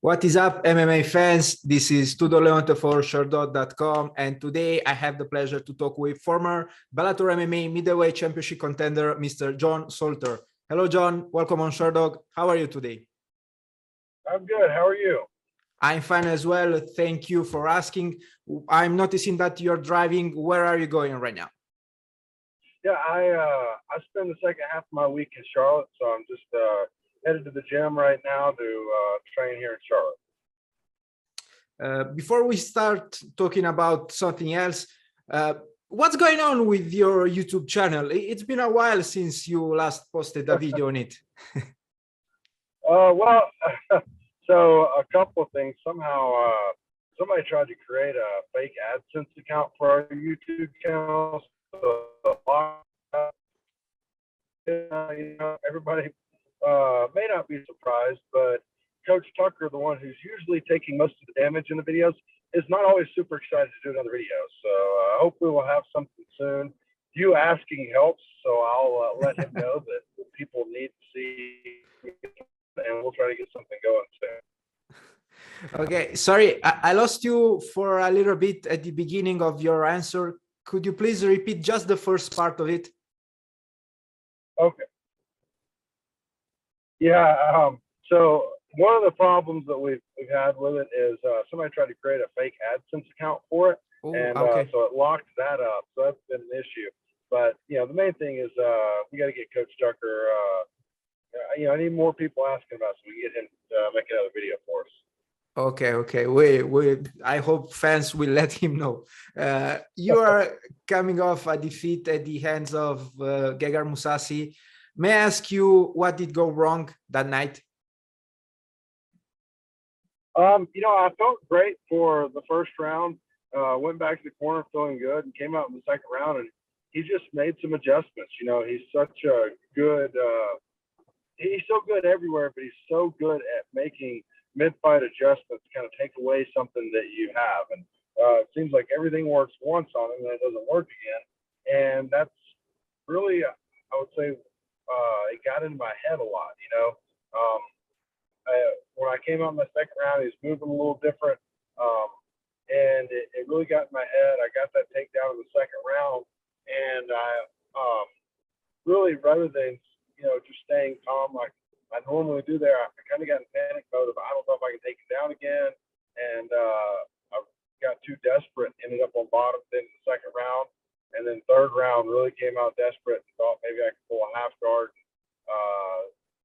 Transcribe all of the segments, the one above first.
What is up, MMA fans? This is Tudor Leonte for Sherdog.com, and today I have the pleasure to talk with former Bellator MMA middleweight championship contender, Mr. John Salter. Hello, John. Welcome on Sherdog. How are you today? I'm good. How are you? I'm fine as well. Thank you for asking. I'm noticing that you're driving. Where are you going right now? Yeah, I spend the second half of my week in Charlotte, so I'm just headed to the gym right now to train here in Charlotte. Before we start talking about something else, what's going on with your YouTube channel? It's been a while since you last posted a video on it. Well, so a couple of things. Somehow, somebody tried to create a fake AdSense account for our YouTube channel. So, everybody may not be surprised, but Coach Tucker, the one who's usually taking most of the damage in the videos, is not always super excited to do another video. So hopefully we'll have something soon. You asking helps, so I'll let him know that people need to see, and we'll try to get something going soon. Okay, sorry, I lost you for a little bit at the beginning of your answer. Could you please repeat just the first part of it? Okay. Yeah. So one of the problems that we've had with it is somebody tried to create a fake AdSense account for it, and so it locked that up. So that's been an issue. But the main thing is we got to get Coach Tucker. I need more people asking about, so we can get him to make another video for us. Okay. I hope fans will let him know. You are coming off a defeat at the hands of Gegard Mousasi. May I ask you what did go wrong that night? I felt great for the first round. Went back to the corner feeling good, and came out in the second round, and he just made some adjustments. He's such a good. He's so good everywhere, but he's so good at making mid-fight adjustments, kind of take away something that you have. And it seems like everything works once on him, and then it doesn't work again. And that's really, I would say, it got into my head a lot. When I came out in the second round, he was moving a little different, and it really got in my head. I got that takedown in the second round, and I really, rather than just staying calm like I normally do there, I kind of got in panic mode of I don't know if I can take him down again, and I got too desperate. Ended up on bottom in the second round, and then third round really came out desperate and thought maybe I could pull a half guard,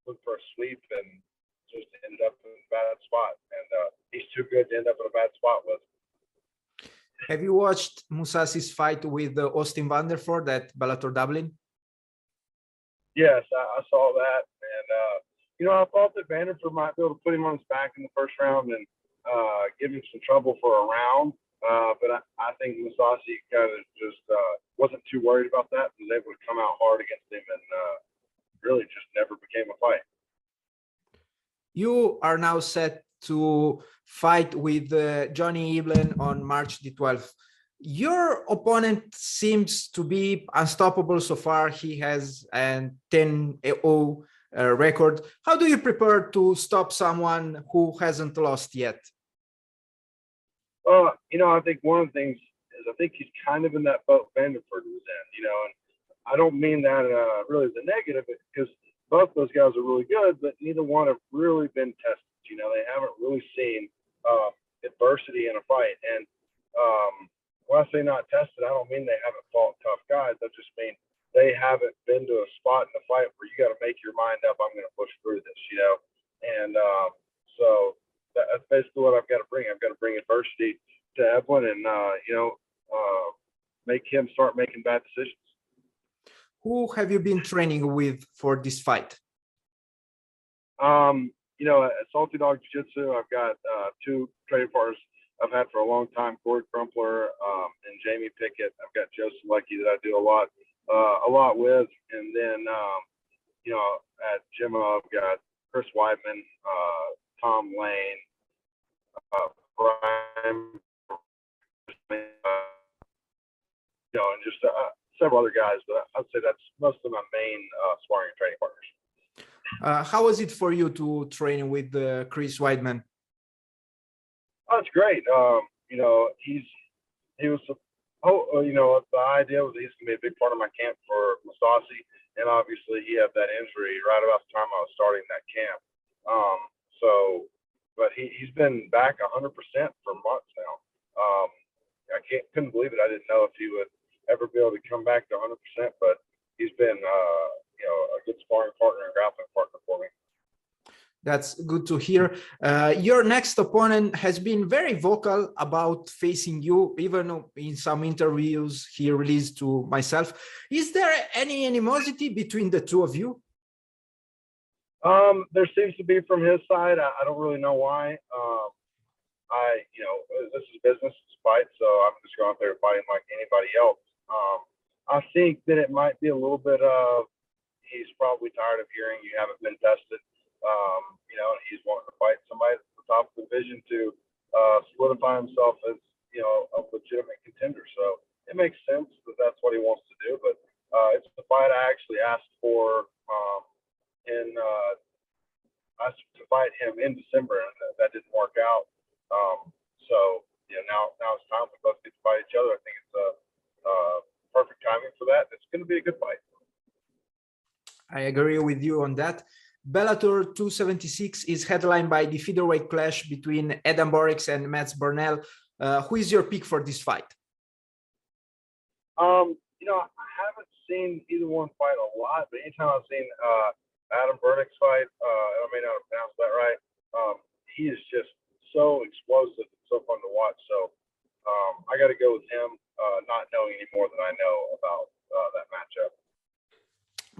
look for a sweep, and just ended up in a bad spot. And he's too good to end up in a bad spot with. Have you watched Mousasi's fight with Austin Vanderford at Bellator Dublin? Yes, I saw that, and I thought that Vanderford might be able to put him on his back in the first round and give him some trouble for a round. But I think Mousasi kind of just wasn't too worried about that, and was able to come out hard against him, and really just never became a fight. You are now set to fight with Johnny Eblen on March the 12th. Your opponent seems to be unstoppable so far. He has a 10-0 record. How do you prepare to stop someone who hasn't lost yet? I think one of the things is I think he's kind of in that boat Vanderford was in, and I don't mean that really as a negative, because both those guys are really good, but neither one have really been tested. They haven't really seen adversity in a fight. And when I say not tested, I don't mean they haven't fought tough guys. I just mean they haven't been to a spot in the fight where you got to make your mind up, I'm going to push through this, And so that's basically what I've got to bring. I've got to bring adversity to Eblen and, make him start making bad decisions. Who have you been training with for this fight? At Salty Dog Jiu-Jitsu, I've got two training partners I've had for a long time, Corey Crumpler and Jamie Pickett. I've got Joe Selecki that I do a lot with. And then, at Jimmo, I've got Chris Weidman, Tom Lane, Brian, and just several other guys, but I'd say that's most of my main sparring and training partners. How was it for you to train with Chris Weidman? That's great. You know, he was, you know, the idea was he's going to be a big part of my camp for Mousasi, and obviously he had that injury right about the time I was starting that camp. So, but he's been back 100% for months now. I couldn't believe it. I didn't know if he would ever be able to come back to 100%, but he's been, you know, a good sparring partner and grappling partner for me. That's good to hear. Your next opponent has been very vocal about facing you, even in some interviews he released to myself. Is there any animosity between the two of you? There seems to be from his side. I don't really know why. You know, this is business, it's fight, so I'm just going out there fighting like anybody else. I think that it might be a little bit of he's probably tired of hearing you haven't been tested. You know, and he's wanting to fight somebody at the top of the division to solidify himself as, you know, a legitimate contender. So it makes sense that that's what he wants to do. But it's the fight I actually asked for to fight him in December, and that didn't work out. So you know, now it's time for both to fight each other. I think it's perfect timing for that. It's going to be a good fight. I agree with you on that. Bellator 276 is headlined by the featherweight clash between Borics and Burnell. Who is your pick for this fight? You know, I haven't seen either one fight a lot, but anytime I've seen Borics fight, I may not have pronounced that right. He is just so explosive and so fun to watch. So I got to go with him, not knowing any more than I know about that matchup.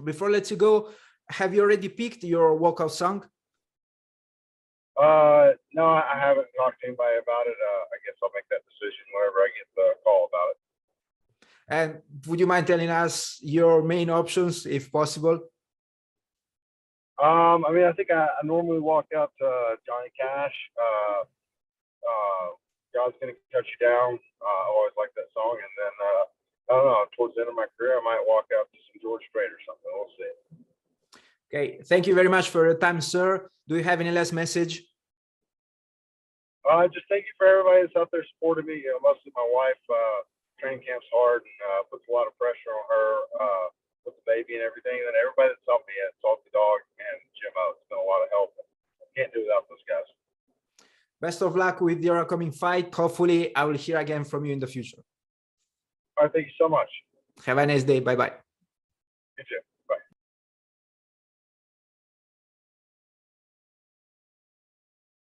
Before I let you go, have you already picked your walkout song? No, I haven't talked to anybody about it. I guess I'll make that decision whenever I get the call about it. And would you mind telling us your main options, if possible? I mean, I think I normally walk out to Johnny Cash. God's gonna cut you down. I always like that song. And then I don't know. Towards the end of my career, I might walk out to some George Strait or something. We'll see. Okay, thank you very much for your time, sir. Do you have any last message? Just thank you for everybody that's out there supporting me. You know, mostly my wife. Training camp's hard and puts a lot of pressure on her with the baby and everything. And then everybody that's helped me at Salty Dog and Jim O. It's been a lot of help. Can't do without those guys. Best of luck with your upcoming fight. Hopefully, I will hear again from you in the future. All right, thank you so much. Have a nice day. Bye-bye.